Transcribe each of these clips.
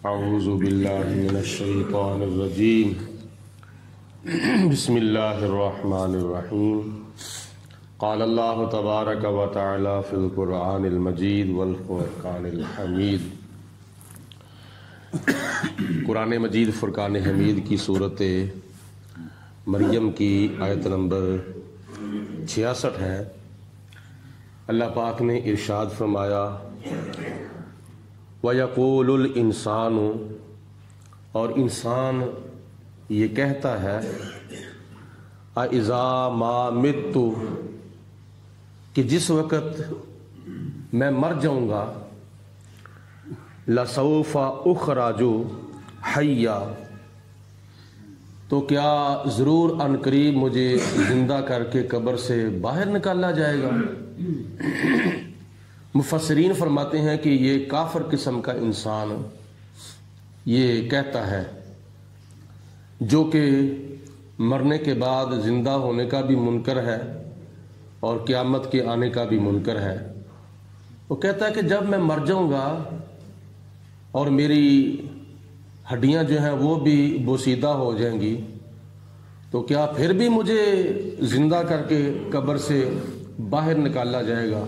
اعوذ باللہ من الشیطان الرجیم بسم اللہ الرحمن الرحیم قال اللہ تبارک و تعالی فی القرآن المجید والفرقان الحمید۔ قرآن مجید فرقان حمید کی صورت مریم کی آیت نمبر 66 ہے۔ اللہ پاک نے ارشاد فرمایا وَيَقُولُ الْإِنسَانُ، اور انسان یہ کہتا ہے اَإِذَا مَا مِتُّ، کہ جس وقت میں مر جاؤں گا، لَسَوْفَ أُخْرَجُ حَيًّا، تو کیا ضرور ان قریب مجھے زندہ کر کے قبر سے باہر نکالا جائے گا۔ مفسرین فرماتے ہیں کہ یہ کافر قسم کا انسان یہ کہتا ہے، جو کہ مرنے کے بعد زندہ ہونے کا بھی منکر ہے اور قیامت کے آنے کا بھی منکر ہے۔ وہ کہتا ہے کہ جب میں مر جاؤں گا اور میری ہڈیاں جو ہیں وہ بھی بوسیدہ ہو جائیں گی، تو کیا پھر بھی مجھے زندہ کر کے قبر سے باہر نکالا جائے گا۔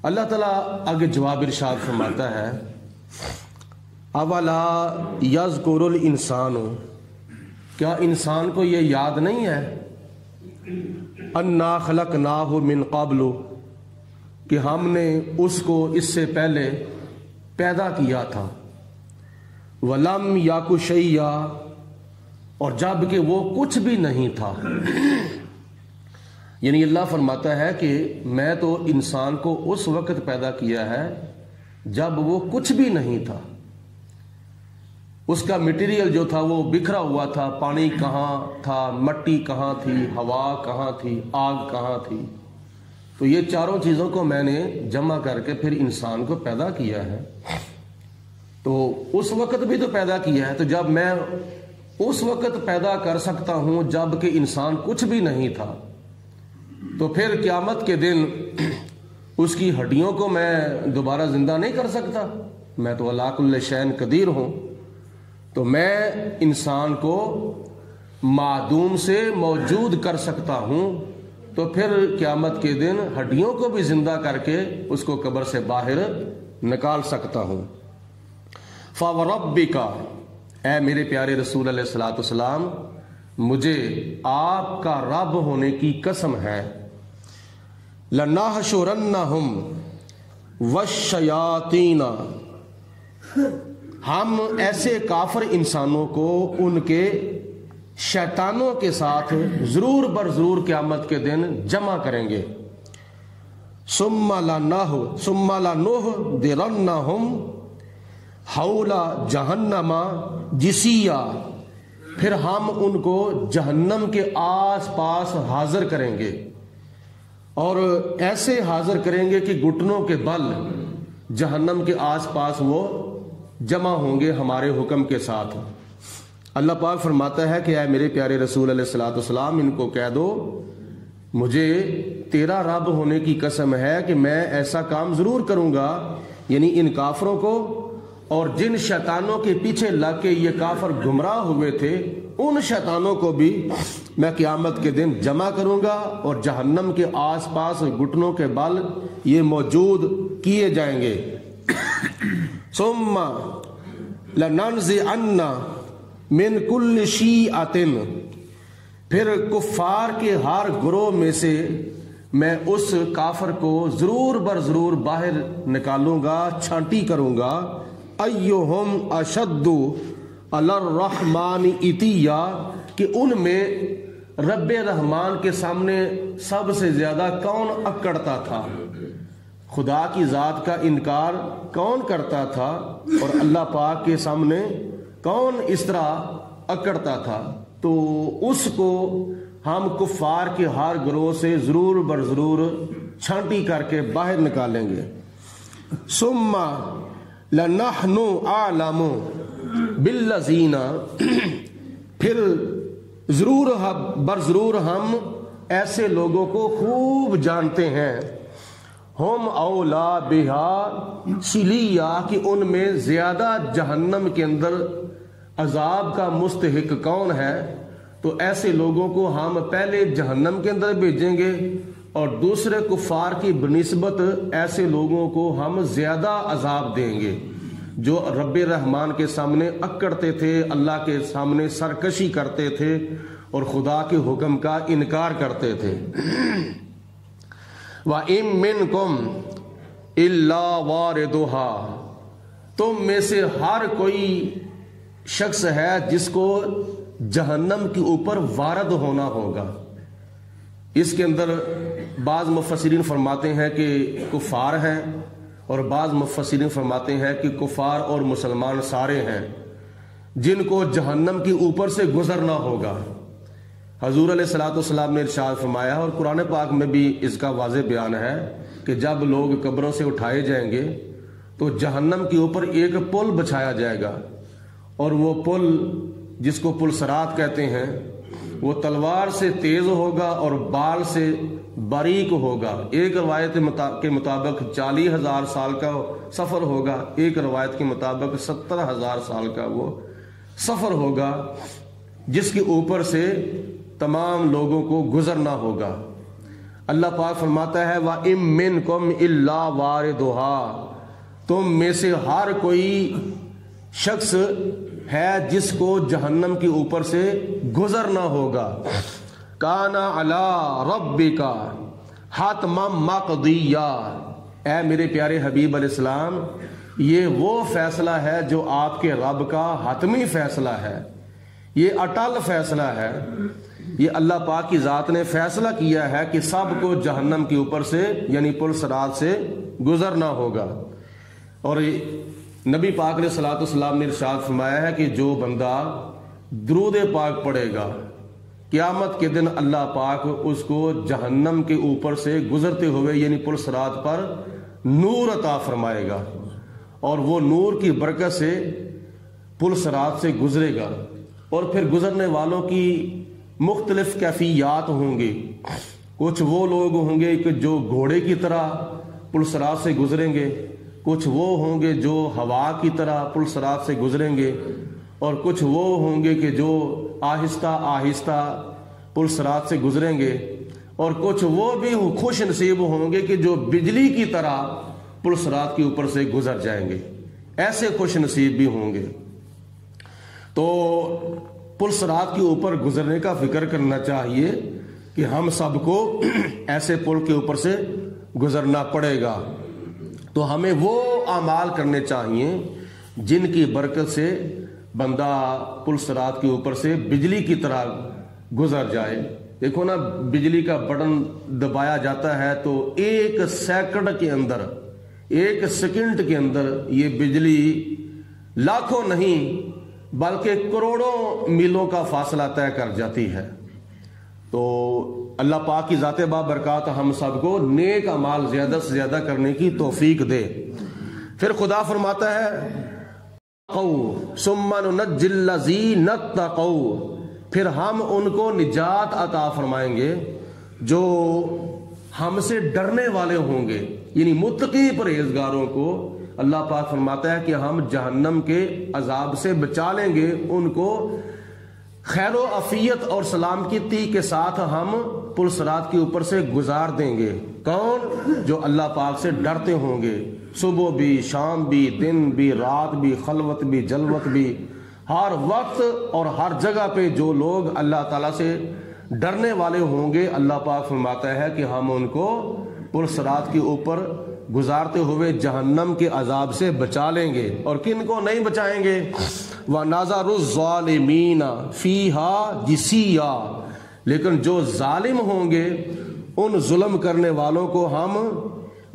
اللہ تعالیٰ آگے جواب ارشاد فرماتا ہے اولا یذکر الانسان، کیا انسان کو یہ یاد نہیں ہے انا خلقناہ من قبل، کہ ہم نے اس کو اس سے پہلے پیدا کیا تھا، ولم یکن شیئا، اور جب کہ وہ کچھ بھی نہیں تھا۔ یعنی اللہ فرماتا ہے کہ میں تو انسان کو اس وقت پیدا کیا ہے جب وہ کچھ بھی نہیں تھا، اس کا مٹیریل جو تھا وہ بکھرا ہوا تھا، پانی کہاں تھا، مٹی کہاں تھی، ہوا کہاں تھی، آگ کہاں تھی، تو یہ چاروں چیزوں کو میں نے جمع کر کے پھر انسان کو پیدا کیا ہے۔ تو اس وقت بھی تو پیدا کیا ہے، تو جب میں اس وقت پیدا کر سکتا ہوں جب کہ انسان کچھ بھی نہیں تھا، تو پھر قیامت کے دن اس کی ہڈیوں کو میں دوبارہ زندہ نہیں کر سکتا؟ میں تو علی کل شیء قدیر ہوں، تو میں انسان کو معدوم سے موجود کر سکتا ہوں، تو پھر قیامت کے دن ہڈیوں کو بھی زندہ کر کے اس کو قبر سے باہر نکال سکتا ہوں۔ فَوَرَبِّكَ، اے میرے پیارے رسول علیہ الصلوۃ والسلام، مجھے آپ کا رب ہونے کی قسم ہے، لَنَحْشُرَنَّهُمْ وَالشَّيَاطِينَ، ہم ایسے کافر انسانوں کو ان کے شیطانوں کے ساتھ ضرور بر ضرور قیامت کے دن جمع کریں گے۔ ثُمَّ لَنُحْضِرَنَّهُمْ حَوْلَ جَهَنَّمَ جِثِيًّا، پھر ہم ان کو جہنم کے آس پاس حاضر کریں گے، اور ایسے حاضر کریں گے کہ گھٹنوں کے بل جہنم کے آس پاس وہ جمع ہوں گے ہمارے حکم کے ساتھ۔ اللہ پاک فرماتا ہے کہ اے میرے پیارے رسول علیہ الصلوۃ والسلام، ان کو کہہ دو مجھے تیرا رب ہونے کی قسم ہے کہ میں ایسا کام ضرور کروں گا، یعنی ان کافروں کو اور جن شیطانوں کے پیچھے لگ کے یہ کافر گمراہ ہوئے تھے، ان شیطانوں کو بھی میں قیامت کے دن جمع کروں گا، اور جہنم کے آس پاس گھٹنوں کے بل یہ موجود کیے جائیں گے۔ ثم لننزعن من کل شیعۃ، پھر کفار کے ہر گروہ میں سے میں اس کافر کو ضرور بر ضرور باہر نکالوں گا، چھانٹی کروں گا۔ ایہم اشد علی الرحمن عتیا، کہ ان میں رب رحمان کے سامنے سب سے زیادہ کون اکڑتا تھا، خدا کی ذات کا انکار کون کرتا تھا، اور اللہ پاک کے سامنے کون اس طرح اکڑتا تھا، تو اس کو ہم کفار کے ہر گروہ سے ضرور بر ضرور چھانٹی کر کے باہر نکالیں گے۔ ثم لَنَحْنُ أَعْلَمُ بِالَّذِينَ، پھر ضرور بر ضرور ہم ایسے لوگوں کو خوب جانتے ہیں، ہم اولا بہا سلیہ کہ ان میں زیادہ جہنم کے اندر عذاب کا مستحق کون ہے، تو ایسے لوگوں کو ہم پہلے جہنم کے اندر بھیجیں گے اور دوسرے کفار کی بنسبت ایسے لوگوں کو ہم زیادہ عذاب دیں گے جو رب رحمان کے سامنے اکڑتے تھے، اللہ کے سامنے سرکشی کرتے تھے اور خدا کے حکم کا انکار کرتے تھے۔ وَإِن مِّنكُمْ إِلَّا وَارِدُهَا، تم میں سے ہر کوئی شخص ہے جس کو جہنم کے اوپر وارد ہونا ہوگا۔ اس کے اندر بعض مفسرین فرماتے ہیں کہ کفار ہیں اور بعض مفسرین فرماتے ہیں کہ کفار اور مسلمان سارے ہیں جن کو جہنم کے اوپر سے گزرنا ہوگا۔ حضور علیہ الصلوۃ والسلام نے ارشاد فرمایا اور قرآن پاک میں بھی اس کا واضح بیان ہے کہ جب لوگ قبروں سے اٹھائے جائیں گے تو جہنم کے اوپر ایک پل بچھایا جائے گا، اور وہ پل جس کو پل صراط کہتے ہیں وہ تلوار سے تیز ہوگا اور بال سے باریک ہوگا۔ ایک روایت کے مطابق 40,000 سال کا سفر ہوگا، ایک روایت کے مطابق 70,000 سال کا وہ سفر ہوگا جس کے اوپر سے تمام لوگوں کو گزرنا ہوگا۔ اللہ پاک فرماتا ہے وَإِن مِّنكُمْ إِلَّا وَارِدُهَا، تم میں سے ہر کوئی شخص ہے جس کو جہنم کے اوپر سے گزرنا ہوگا۔ کَانَ عَلَىٰ رَبِّكَ حَتْمًا مَّقْضِيًّا، اے میرے پیارے حبیب علیہ السلام، یہ وہ فیصلہ ہے جو آپ کے رب کا حتمی فیصلہ ہے، یہ اٹل فیصلہ ہے۔ یہ اللہ پاک کی ذات نے فیصلہ کیا ہے کہ سب کو جہنم کے اوپر سے یعنی پل صراط سے گزرنا ہوگا۔ اور نبی پاک علیہ الصلوۃ والسلام نے ارشاد فرمایا ہے کہ جو بندہ درود پاک پڑھے گا قیامت کے دن اللہ پاک اس کو جہنم کے اوپر سے گزرتے ہوئے یعنی پل صراط پر نور عطا فرمائے گا، اور وہ نور کی برکت سے پل صراط سے گزرے گا۔ اور پھر گزرنے والوں کی مختلف کیفیات ہوں گی، کچھ وہ لوگ ہوں گے کہ جو گھوڑے کی طرح پل صراط سے گزریں گے، کچھ وہ ہوں گے جو ہوا کی طرح پل صراط سے گزریں گے، اور کچھ وہ ہوں گے کہ جو آہستہ آہستہ پل صراط سے گزریں گے، اور کچھ وہ بھی خوش نصیب ہوں گے کہ جو بجلی کی طرح پل صراط کے اوپر سے گزر جائیں گے، ایسے خوش نصیب بھی ہوں گے۔ تو پل صراط کے اوپر گزرنے کا فکر کرنا چاہیے کہ ہم سب کو ایسے پل کے اوپر سے گزرنا پڑے گا، تو ہمیں وہ اعمال کرنے چاہیے جن کی برکت سے بندہ پل صراط کے اوپر سے بجلی کی طرح گزر جائے۔ دیکھو نا، بجلی کا بٹن دبایا جاتا ہے تو ایک سیکنڈ کے اندر، ایک سیکنڈ کے اندر یہ بجلی لاکھوں نہیں بلکہ کروڑوں میلوں کا فاصلہ طے کر جاتی ہے۔ تو اللہ پاک کی ذات بابرکات ہم سب کو نیک اعمال زیادہ سے زیادہ کرنے کی توفیق دے۔ پھر خدا فرماتا ہے ثم ننجی الذین اتقوا، پھر ہم ان کو نجات عطا فرمائیں گے جو ہم سے ڈرنے والے ہوں گے، یعنی متقی پرہیزگاروں کو اللہ پاک فرماتا ہے کہ ہم جہنم کے عذاب سے بچا لیں گے، ان کو خیر و عافیت اور سلامتی کے ساتھ ہم پل صراط کے اوپر سے گزار دیں گے۔ کون؟ جو اللہ پاک سے ڈرتے ہوں گے، صبح بھی، شام بھی، دن بھی، رات بھی، خلوت بھی، جلوت بھی، ہر وقت اور ہر جگہ پہ جو لوگ اللہ تعالیٰ سے ڈرنے والے ہوں گے، اللہ پاک فرماتا ہے کہ ہم ان کو پل صراط کے اوپر گزارتے ہوئے جہنم کے عذاب سے بچا لیں گے۔ اور کن کو نہیں بچائیں گے؟ وَنَذَرُ الظَّالِمِينَ فِيهَا جِثِيًّا، لیکن جو ظالم ہوں گے ان ظلم کرنے والوں کو ہم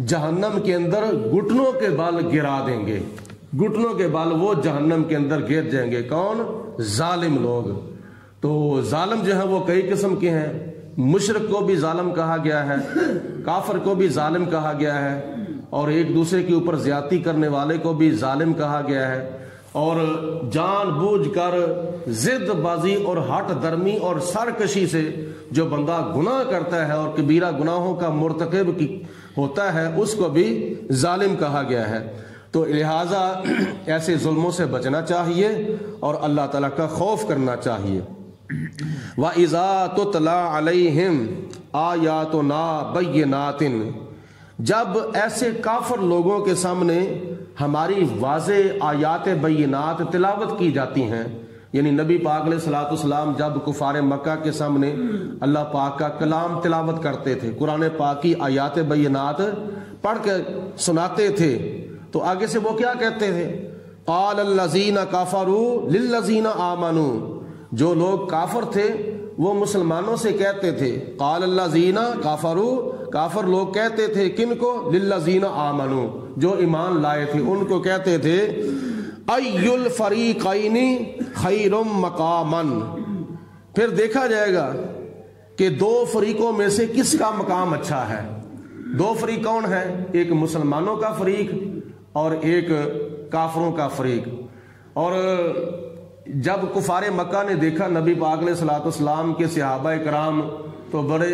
جہنم کے اندر گھٹنوں کے بل گرا دیں گے، گھٹنوں کے بل وہ جہنم کے اندر گر جائیں گے۔ کون؟ ظالم لوگ۔ تو ظالم جو ہیں وہ کئی قسم کے ہیں، مشرک کو بھی ظالم کہا گیا ہے، کافر کو بھی ظالم کہا گیا ہے، اور ایک دوسرے کے اوپر زیادتی کرنے والے کو بھی ظالم کہا گیا ہے، اور جان بوجھ کر ضد بازی اور ہٹ درمی اور سرکشی سے جو بندہ گناہ کرتا ہے اور کبیرہ گناہوں کا مرتکب ہوتا ہے اس کو بھی ظالم کہا گیا ہے۔ تو لہٰذا ایسے ظلموں سے بچنا چاہیے اور اللہ تعالیٰ کا خوف کرنا چاہیے۔ وَإِذَا تُتْلَىٰ عَلَيْهِمْ آيَاتُنَا بَيِّنَاتٍ، جب ایسے کافر لوگوں کے سامنے ہماری واضح آیات بینات تلاوت کی جاتی ہیں، یعنی نبی پاک علیہ الصلوۃ والسلام جب کفار مکہ کے سامنے اللہ پاک کا کلام تلاوت کرتے تھے، قرآن پاک کی آیات بینات پڑھ کے سناتے تھے، تو آگے سے وہ کیا کہتے تھے؟ قال الذین کفروا للذین آمنوا، جو لوگ کافر تھے وہ مسلمانوں سے کہتے تھے، قال الذین کفروا، کافر لوگ کہتے تھے کن کو؟ للذین آمنوا، جو ایمان لائے تھے ان کو کہتے تھے ای الفریقین خیر مقاما، پھر دیکھا جائے گا کہ دو فریقوں میں سے کس کا مقام اچھا ہے۔ دو فریق کون ہے؟ ایک مسلمانوں کا فریق اور ایک کافروں کا فریق۔ اور جب کفار مکہ نے دیکھا نبی پاک علیہ الصلوۃ والسلام کے صحابہ کرام تو بڑے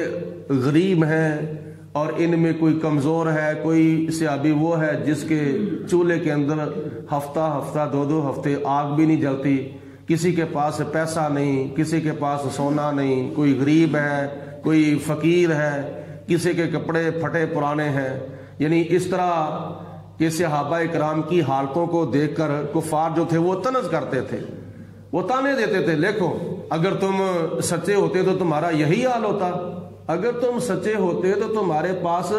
غریب ہیں اور ان میں کوئی کمزور ہے، کوئی صحابی وہ ہے جس کے چولہے کے اندر ہفتہ ہفتہ دو ہفتے آگ بھی نہیں جلتی، کسی کے پاس پیسہ نہیں، کسی کے پاس سونا نہیں، کوئی غریب ہے، کوئی فقیر ہے، کسی کے کپڑے پھٹے پرانے ہیں، یعنی اس طرح کہ صحابہ کرام کی حالتوں کو دیکھ کر کفار جو تھے وہ طنز کرتے تھے، وہ تانے دیتے تھے، دیکھو اگر تم سچے ہوتے تو تمہارا یہی حال ہوتا، اگر تم سچے ہوتے تو تمہارے پاس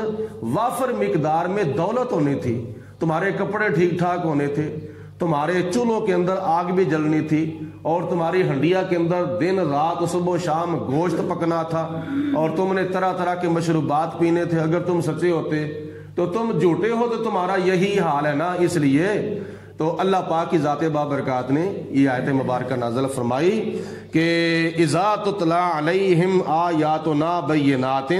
وافر مقدار میں دولت ہونی تھی، تمہارے کپڑے ٹھیک ٹھاک ہونے تھے، تمہارے چولہوں کے اندر آگ بھی جلنی تھی، اور تمہاری ہنڈیا کے اندر دن رات صبح و شام گوشت پکنا تھا، اور تم نے طرح طرح کے مشروبات پینے تھے۔ اگر تم سچے ہوتے تو تم جھوٹے ہو تو تمہارا یہی حال ہے نا۔ اس لیے تو اللہ پاک کی ذات بابرکات نے یہ آیت مبارکہ نازل فرمائی کہ اذا تتلی علیہم آیاتنا بینات،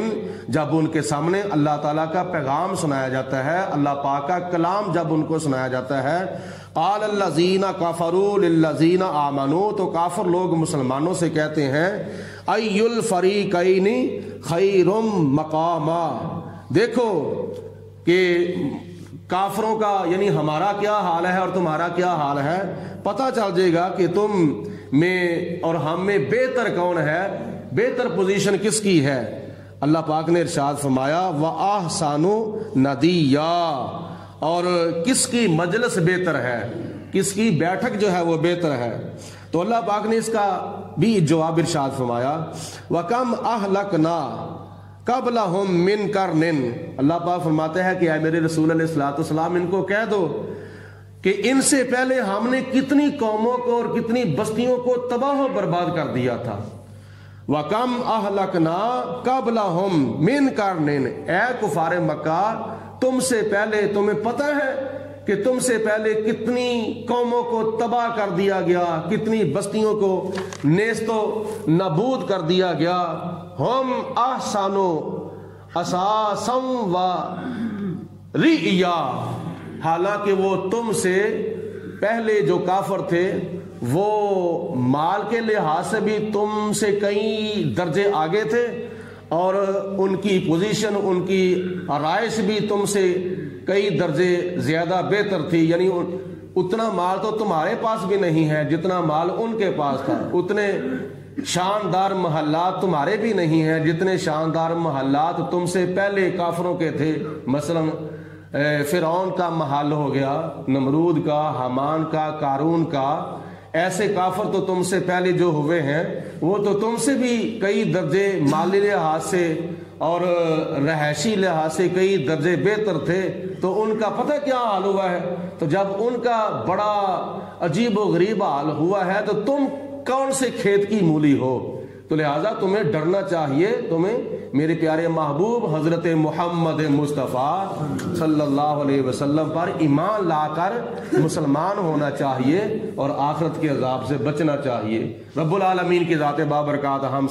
جب ان کے سامنے اللہ تعالیٰ کا پیغام سنایا جاتا ہے، اللہ پاک کا کلام جب ان کو سنایا جاتا ہے، قال الذین کفروا للذین آمنوا، تو کافر لوگ مسلمانوں سے کہتے ہیں ای الفریقین خیر مقاما، دیکھو کہ کافروں کا یعنی ہمارا کیا حال ہے اور تمہارا کیا حال ہے، پتہ چل جائے گا کہ تم میں اور ہم میں بہتر کون ہے، بہتر پوزیشن کس کی ہے۔ اللہ پاک نے ارشاد فرمایا وَأَحْسَنُ نَدِيًّا، اور کس کی مجلس بہتر ہے، کس کی بیٹھک جو ہے وہ بہتر ہے۔ تو اللہ پاک نے اس کا بھی جواب ارشاد فرمایا وَكَمْ أَهْلَكْنَا قبلہم من قرن، اللہ پاک فرماتے ہیں کہ اے میرے رسول علیہ الصلوۃ والسلام ان کو کہہ دو کہ ان سے پہلے ہم نے کتنی قوموں کو اور کتنی بستیوں کو تباہ و برباد کر دیا تھا۔ وَكَمْ أَهْلَكْنَا قَبْلَهُمْ مِنْ قَرْنٍ، اے کفار مکہ تم سے پہلے تمہیں پتہ ہے کہ تم سے پہلے کتنی قوموں کو تباہ کر دیا گیا، کتنی بستیوں کو نیست و نابود کر دیا گیا۔ ہم احسنو اساسا و رعیا، حالانکہ وہ تم سے پہلے جو کافر تھے وہ مال کے لحاظ سے بھی تم سے کئی درجے آگے تھے، اور ان کی پوزیشن، ان کی رائش بھی تم سے کئی درجے زیادہ بہتر تھی، یعنی اتنا مال تو تمہارے پاس بھی نہیں ہے جتنا مال ان کے پاس تھا، اتنے شاندار محلات تمہارے بھی نہیں ہیں جتنے شاندار محلات تم سے پہلے کافروں کے تھے۔ مثلا فرعون کا محل ہو گیا، نمرود کا، حامان کا، قارون کا، ایسے کافر تو تم سے پہلے جو ہوئے ہیں وہ تو تم سے بھی کئی درجے مالی لحاظ سے اور رہائشی لحاظ سے کئی درجے بہتر تھے، تو ان کا پتہ کیا حال ہوا ہے۔ تو جب ان کا بڑا عجیب و غریب حال ہوا ہے تو تم کون سے کھیت کی مولی ہو؟ تو لہٰذا تمہیں ڈرنا چاہیے، تمہیں میرے پیارے محبوب حضرت محمد مصطفیٰ صلی اللہ علیہ وسلم پر ایمان لا کر مسلمان ہونا چاہیے اور آخرت کے عذاب سے بچنا چاہیے۔ رب العالمین کی ذات بابرکات ہم